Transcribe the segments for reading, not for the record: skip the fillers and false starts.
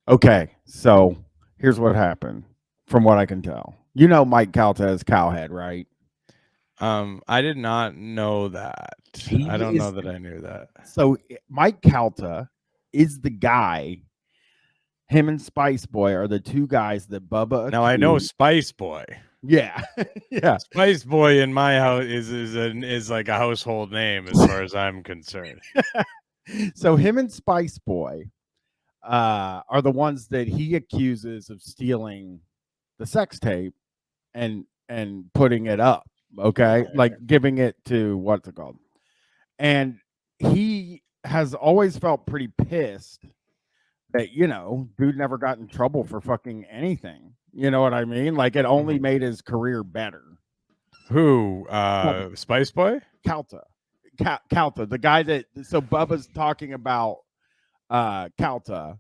Okay, so here's what happened. From what I can tell, you know, Mike Calta is Cowhead, right? I did not know that. I He don't know is that I knew that. Mike Calta is the guy. Him and Spice Boy are the two guys that Bubba Now I know accused. Spice Boy. Yeah, yeah. Spice Boy in my house is like a household name as far as I'm concerned. So him and Spice Boy are the ones that he accuses of stealing the sex tape and putting it up. Okay, Okay. like giving it to what's it called? And he has always felt pretty pissed that dude never got in trouble for fucking anything. You know what I mean? Like it only Mhm. made his career better. Who? Well, Spice Boy? Calta, Calta, the guy that so Bubba's talking about Calta,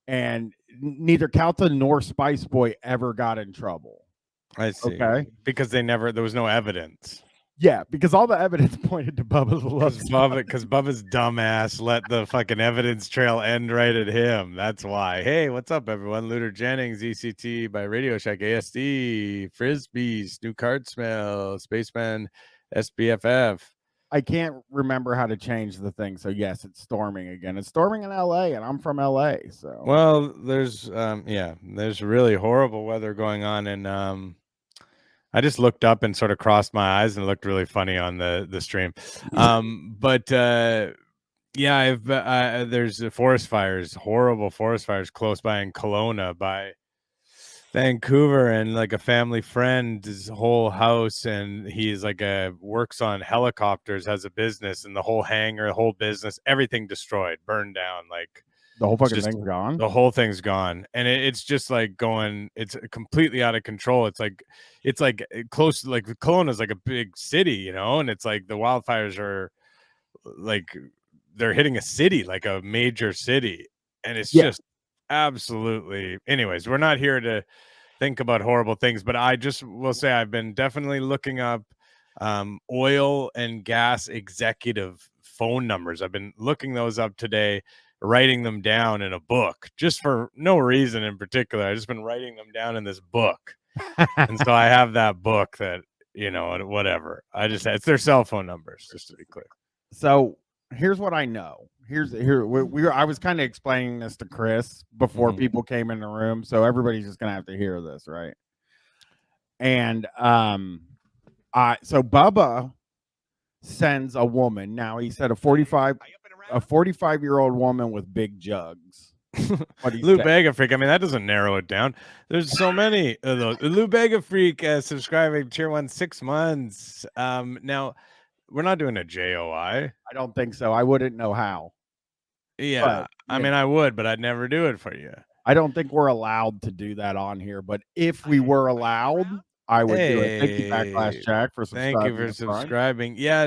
and neither Calta nor Spice Boy ever got in trouble. I see. Okay. Because there was no evidence. Yeah, because all the evidence pointed to Bubba's love. Because Bubba's dumbass let the fucking evidence trail end right at him. That's why. Hey, what's up, everyone? Luther Jennings, ECT by Radio Shack, ASD, Frisbees, New Card Smell, Spaceman, SBFF. I can't remember how to change the thing. So yes, it's storming again. It's storming in LA, and I'm from LA. So Well, there's there's really horrible weather going on, and I just looked up and sort of crossed my eyes and looked really funny on the stream. But yeah, I've there's forest fires, horrible forest fires close by in Kelowna by Vancouver, and like a family friend, his whole house, and he's like works on helicopters, has a business, and the whole hangar, the whole business, everything destroyed, burned down. Like the whole it's fucking just thing's gone. the whole thing's gone, and it's just like going, it's completely out of control. It's like close to like Kelowna is like a big city, you know, and it's like the wildfires are like they're hitting a city, like a major city, and it's Yeah. just absolutely. Anyways, we're not here to think about horrible things, but I just will say I've been definitely looking up oil and gas executive phone numbers. I've been looking those up today, writing them down in a book just for no reason in particular. I've just been writing them down in this book. And so I have that book that, whatever. It's their cell phone numbers, just to be clear. So here's what I know. I was kind of explaining this to Chris before people came in the room, so everybody's just gonna have to hear this, right? And so Bubba sends a woman. Now he said a 45-year-old woman with big jugs. Lou Bega Freak. I mean, that doesn't narrow it down. There's so many of those. Lou Bega Freak subscribing tier 1 6 months. Now we're not doing a JOI. I don't think so. I wouldn't know how. Yeah, But, I mean, I would, but I'd never do it for you. I don't think we're allowed to do that on here. But if we were allowed, I would do it. Thank you, Backlash Jack, for subscribing. Thank you for subscribing. Yeah,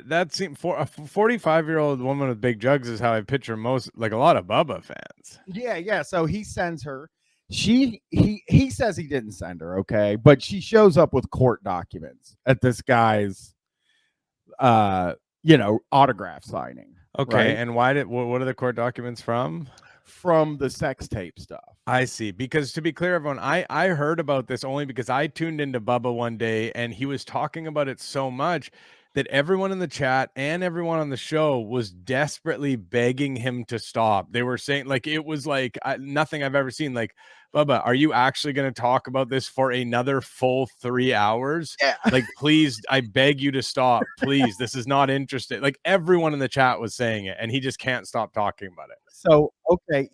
that seemed for a 45-year-old woman with big jugs is how I picture most, like a lot of Bubba fans. Yeah. So he sends her. He says he didn't send her, okay, but she shows up with court documents at this guy's, autograph signing. Okay, right? and what are the court documents from? From the sex tape stuff. I see. Because to be clear, everyone, I heard about this only because I tuned into Bubba one day and he was talking about it so much that everyone in the chat and everyone on the show was desperately begging him to stop. They were saying, like, it was like nothing I've ever seen. Like, Bubba, are you actually going to talk about this for another full 3 hours? Yeah. Like, please, I beg you to stop. Please, this is not interesting. Like, everyone in the chat was saying it, and he just can't stop talking about it. So, okay,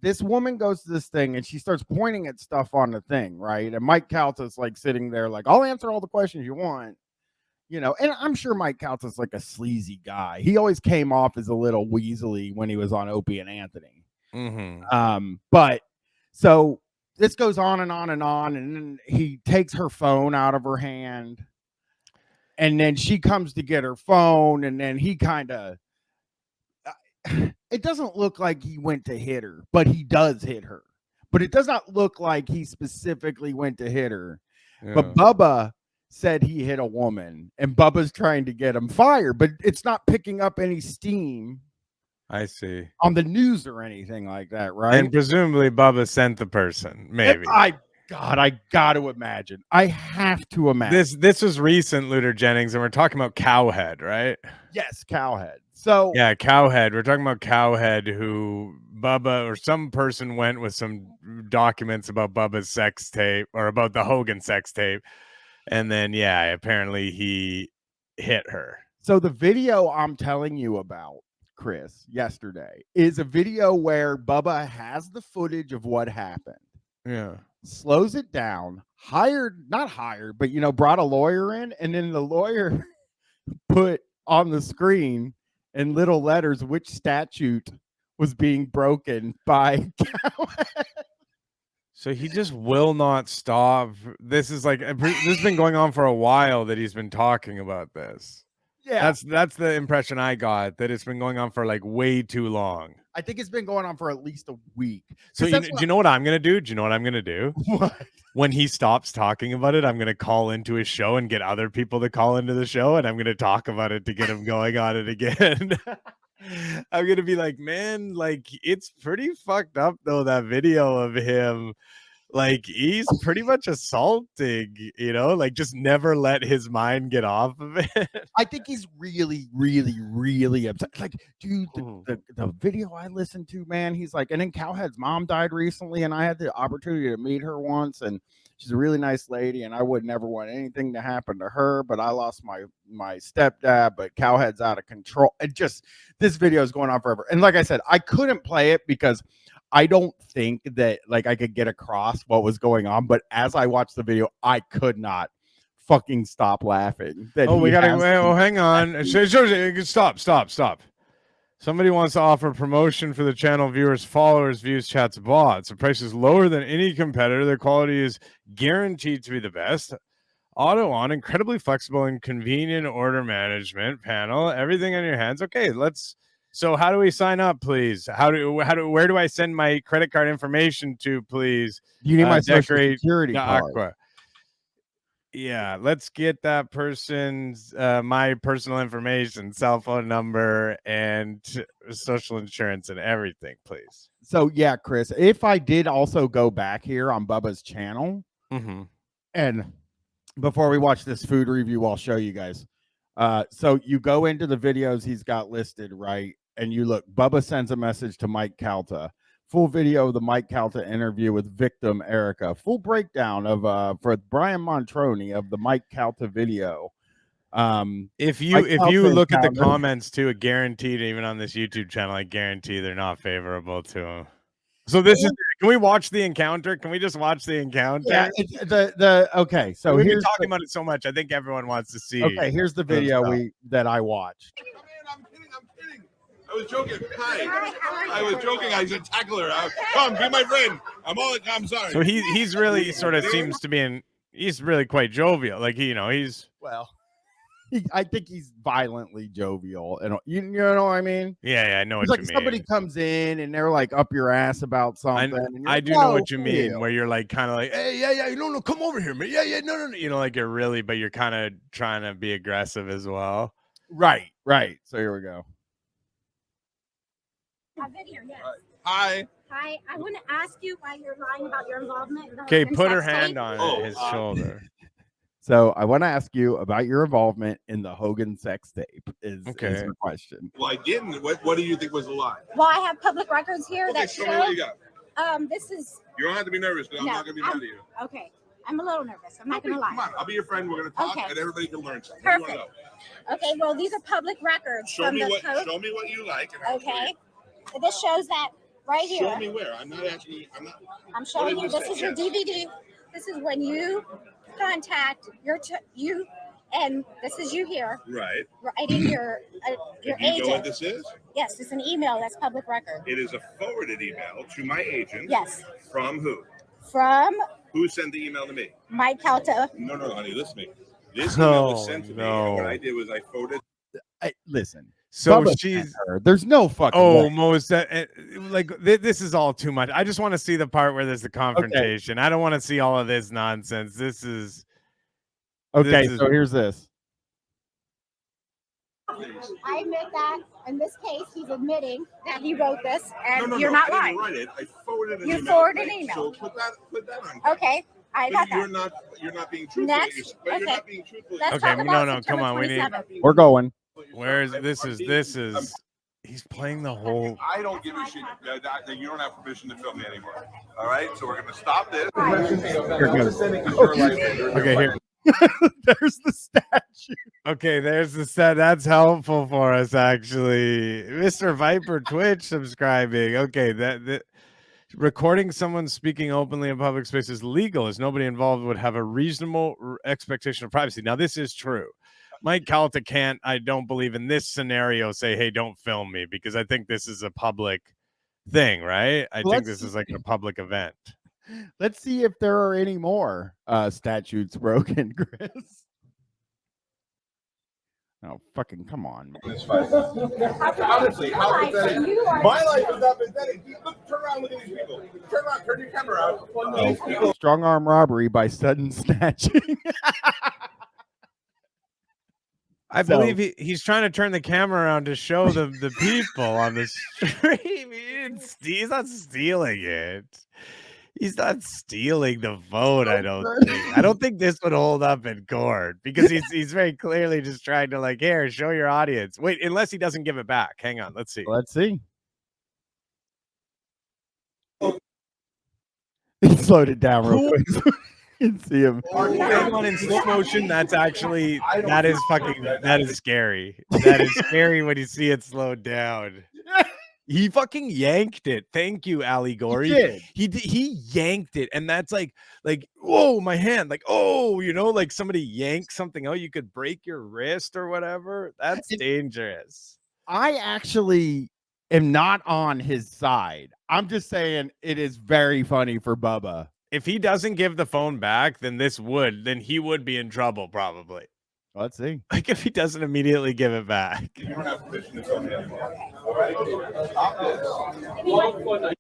this woman goes to this thing and she starts pointing at stuff on the thing, right? And Mike Calta's like sitting there, like, I'll answer all the questions you want. And I'm sure Mike Calta's like a sleazy guy. He always came off as a little weaselly when he was on Opie and Anthony. But so this goes on and on and on, and then he takes her phone out of her hand, and then she comes to get her phone, and then he kind of, it doesn't look like he went to hit her, but he does hit her. But it does not look like he specifically went to hit her. Yeah. But Bubba said he hit a woman, and Bubba's trying to get him fired, but it's not picking up any steam I see. on the news or anything like that, right? And presumably Bubba sent the person, maybe. I got to imagine. I have to imagine. This was recent, Luther Jennings, and we're talking about Cowhead, right? Yes, Cowhead. So yeah, Cowhead. We're talking about Cowhead, who Bubba or some person went with some documents about Bubba's sex tape or about the Hogan sex tape, and then apparently he hit her. So the video I'm telling you about, Chris, yesterday is a video where Bubba has the footage of what happened. Yeah. Slows it down, not hired, but brought a lawyer in, and then the lawyer put on the screen in little letters which statute was being broken by Cowhead. So he just will not stop. This is like this has been going on for a while that he's been talking about this. Yeah, that's the impression I got, that it's been going on for like way too long. I think it's been going on for at least a week. So do you know what I'm gonna do? Do you know what I'm gonna do? What? When he stops talking about it, I'm gonna call into his show and get other people to call into the show, and I'm gonna talk about it to get him going on it again. I'm gonna be like, man, like it's pretty fucked up though, that video of him. Like he's pretty much assaulting, like just never let his mind get off of it. I think he's really, really, really upset. Like, dude, the video I listened to, man, he's like, and then Cowhead's mom died recently, and I had the opportunity to meet her once, and she's a really nice lady, and I would never want anything to happen to her, but I lost my stepdad, but Cowhead's out of control. And just this video is going on forever. And like I said, I couldn't play it because I don't think that like I could get across what was going on, but as I watched the video, I could not fucking stop laughing. We gotta hang on. Stop. Somebody wants to offer promotion for the channel viewers, followers, views, chats, bots. The price is lower than any competitor. The quality is guaranteed to be the best. Auto on, incredibly flexible and convenient order management panel. Everything in your hands. Okay, so how do we sign up, please? Where do I send my credit card information to, please? You need my social security card. Aqua. Yeah, let's get that person's my personal information, cell phone number, and social insurance and everything, please. So yeah, Chris, if I did also go back here on Bubba's channel, and before we watch this food review, I'll show you guys. So you go into the videos he's got listed, right? And you look, Bubba sends a message to Mike Calta. Full video of the Mike Calta interview with victim Erica. Full breakdown of for Bryan Montroni of the Mike Calta video. If you look at the comments too, it guaranteed, even on this YouTube channel, I guarantee they're not favorable to him. So can we watch the encounter? Can we just watch the encounter? Yeah, okay. So we've been talking about it so much. I think everyone wants to see. Okay, here's the video that I watched. I'm kidding. I was joking. Hi. I was joking. I said tackle her. Come, be my friend. I'm sorry. So he's really sort of seems to be he's really quite jovial. Like he's I think he's violently jovial, and you know what I mean. Yeah, I know what you mean. Somebody comes in and they're like up your ass about something. I do know what you mean, where you're like kind of like, hey, yeah, no, come over here, man. Yeah, no, like you're really, but you're kind of trying to be aggressive as well. Right. So here we go. A video, yes. Hi. Hi, I want to ask you why you're lying about your involvement in the Okay, Hogan put her sex hand tape. on his shoulder. So I want to ask you about your involvement in the Hogan sex tape. Is the question? Well, I didn't. What do you think was a lie? Well, I have public records here that show me what you got. This is. You don't have to be nervous because I'm not going to be mad at you. Okay, I'm a little nervous. I'm not going to lie. Come on, I'll be your friend. We're going to talk, and everybody can learn something. Perfect. Okay, well, these are public records. Show me what you like. Okay, this shows that right here. Show me where. I'm not asking you. I'm showing you. This is your DVD. This is when you contact you, and this is you here. Right. Writing your agent. You know what this is? Yes, it's an email. That's public record. It is a forwarded email to my agent. Yes. From who? From. Who sent the email to me? Mike Calta. No, honey, listen to me. This email was sent to me, and what I did was I forwarded. Listen. So Bubba she's her. There's no fucking way. Most this is all too much. I just want to see the part where there's the confrontation. I don't want to see all of this nonsense. This is okay. So here's this. I admit that in this case, he's admitting that he wrote this, and No, you're not I lying. didn't write it. I forwarded an You email. forwarded an email. So put that on. Okay, I got You're that. not being truthful. Next, You're okay. not being truthful. Let's Okay, talk about no, come September on, we need- 27th. We're going. Where's this is he's playing the whole. I don't give a shit that you don't have permission to film me anymore. All right, so we're gonna stop this. Okay, here. There's the statue. Okay, there's the set. That's helpful for us, actually. Mr. Viper Twitch subscribing. Okay, that recording someone speaking openly in public space is legal, as nobody involved would have a reasonable expectation of privacy. Now, this is true. Mike Calta can't, I don't believe in this scenario, say, hey, don't film me, because I think this is a public thing, right? I think this is like a public event. Let's see if there are any more statutes broken, Chris. Oh, fucking come on. Honestly, how pathetic. My life is not pathetic. Look, turn around, look at these people. Turn around, turn your camera out. These people. Strong arm robbery by sudden snatching. I believe he's trying to turn the camera around to show the people on the stream. He's not stealing it. He's not stealing the vote, I don't think. I don't think this would hold up in court because he's very clearly just trying to like, here, show your audience. Wait, unless he doesn't give it back. Hang on, let's see. Let's see. He slowed it down real quick. So you can see him. Hang on, in slow motion, that is scary. That is scary when you see it slowed down. He fucking yanked it. Thank you, Ali Gori. He yanked it, and that's like, whoa, my hand, like, oh, like somebody yanks something out, you could break your wrist or whatever. That's dangerous. I actually am not on his side. I'm just saying it is very funny for Bubba. If he doesn't give the phone back, then he would be in trouble probably. Let's see. Like if he doesn't immediately give it back. You don't have permission to film me anymore. All right? Stop this.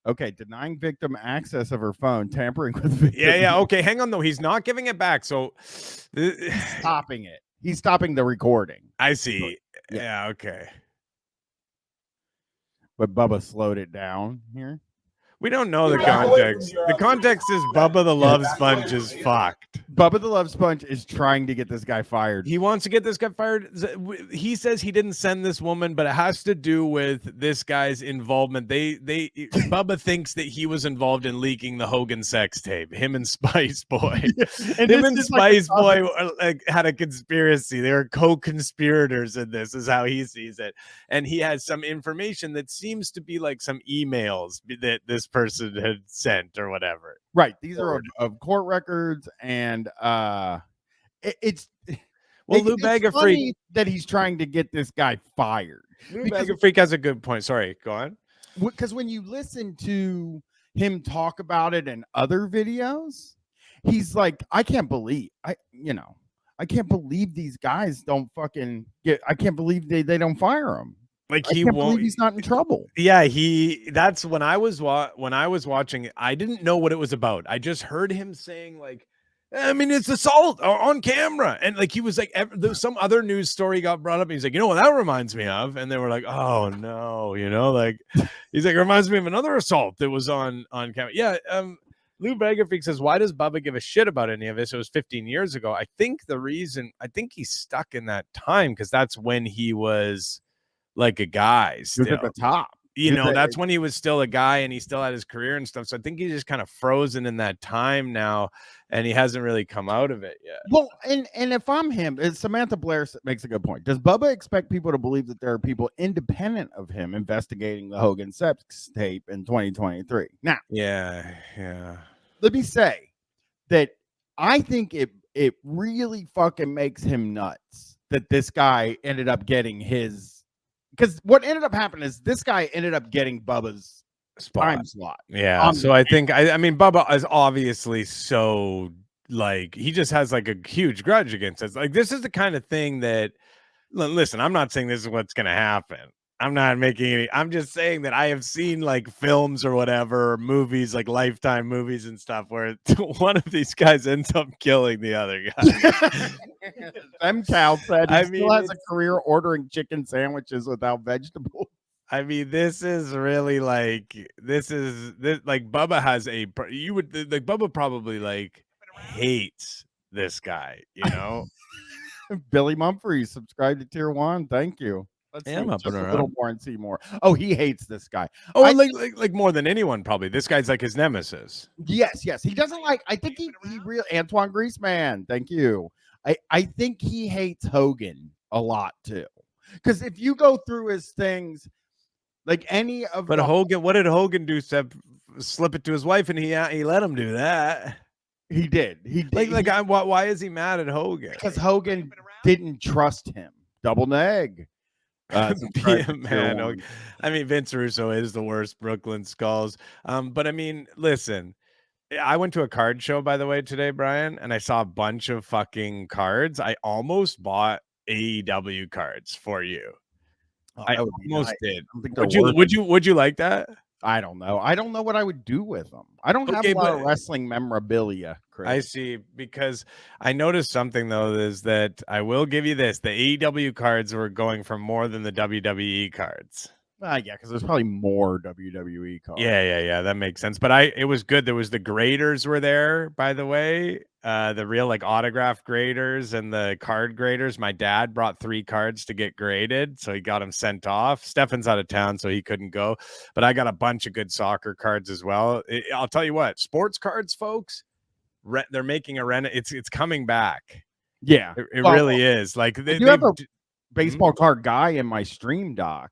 Okay, denying victim access of her phone, tampering with victim. Yeah. Okay, hang on though. He's not giving it back, so stopping it. He's stopping the recording. I see. Yeah. Okay. But Bubba slowed it down here. We don't know the context. The context is Bubba the Love Sponge is fucked. Bubba the Love Sponge is trying to get this guy fired. He wants to get this guy fired. He says he didn't send this woman, but it has to do with this guy's involvement. Bubba thinks that he was involved in leaking the Hogan sex tape. Him and Spice Boy. And him and Spice Boy had a conspiracy. They were co-conspirators in this, is how he sees it. And he has some information that seems to be like some emails that this person had sent or whatever. Right. These are of court records, and it's Lou Bega Freak that he's trying to get this guy fired. Lou Bega Freak has a good point. Sorry, go on. Because when you listen to him talk about it in other videos, he's like, I can't believe these guys don't fucking get. I can't believe they don't fire him. Like he won't. He's not in trouble. Yeah, that's when I was watching it. I didn't know what it was about. I just heard him saying like, I mean, it's assault on camera, and like he was like, some other news story got brought up. And he's like, you know what that reminds me of, and they were like, oh no, like he's like, it reminds me of another assault that was on camera. Yeah. Lou Bega Freak says, why does Bubba give a shit about any of this? It was 15 years ago. I think he's stuck in that time because that's when he was like a guy still. He was at the top. That's when he was still a guy and he still had his career and stuff. So I think he's just kind of frozen in that time now and he hasn't really come out of it yet. Well, and if I'm him, Samantha Blair makes a good point. Does Bubba expect people to believe that there are people independent of him investigating the Hogan sex tape in 2023? Now, yeah. Let me say that I think it really fucking makes him nuts that this guy ended up getting his. Because what ended up happening is this guy ended up getting Bubba's time slot. Yeah. So I think, I mean, Bubba is obviously so like, he just has like a huge grudge against us. Like, this is the kind of thing that, listen, I'm not saying this is what's going to happen. I'm not making any. I'm just saying that I have seen like films or whatever, or movies like Lifetime movies and stuff, where one of these guys ends up killing the other guy. M. Cal said he I still mean, has a career ordering chicken sandwiches without vegetables. I mean, this is really like this like Bubba has a you would like Bubba probably like hates this guy, you know. Billy Mumphrey, subscribe to Tier 1. Thank you. Let's Yeah, I'm see up just and a little around. more and see more. Oh, he hates this guy. Oh, I- and like more than anyone, probably. This guy's like his nemesis. Yes. He doesn't like. I think he really Antoine Griezmann. Thank you. I think he hates Hogan a lot too. Because if you go through his things, like any of But the Hogan, what did Hogan do? Slip it to his wife, and he let him do that. he did. Why is he mad at Hogan? Because Hogan didn't trust him. Double neg. Yeah, man. I mean, Vince Russo is the worst Brooklyn Skulls. But I mean, listen, I went to a card show, by the way, today, Brian, and I saw a bunch of fucking cards. I almost bought AEW cards for you. I almost did. Would you like that? I don't know. I don't know what I would do with them. I don't have a lot of wrestling memorabilia, Chris. I see, because I noticed something though, is that I will give you this: the AEW cards were going for more than the WWE cards. Yeah, because there's probably more WWE cards. Yeah, that makes sense. But it was good. There was the graders were there, by the way. The real like autograph graders and the card graders. My dad brought 3 cards to get graded, so he got them sent off. Stefan's out of town, so he couldn't go. But I got a bunch of good soccer cards as well. I'll tell you what, sports cards, folks, they're making a it's coming back. Yeah, it really is. Like you have a baseball card guy in my stream doc.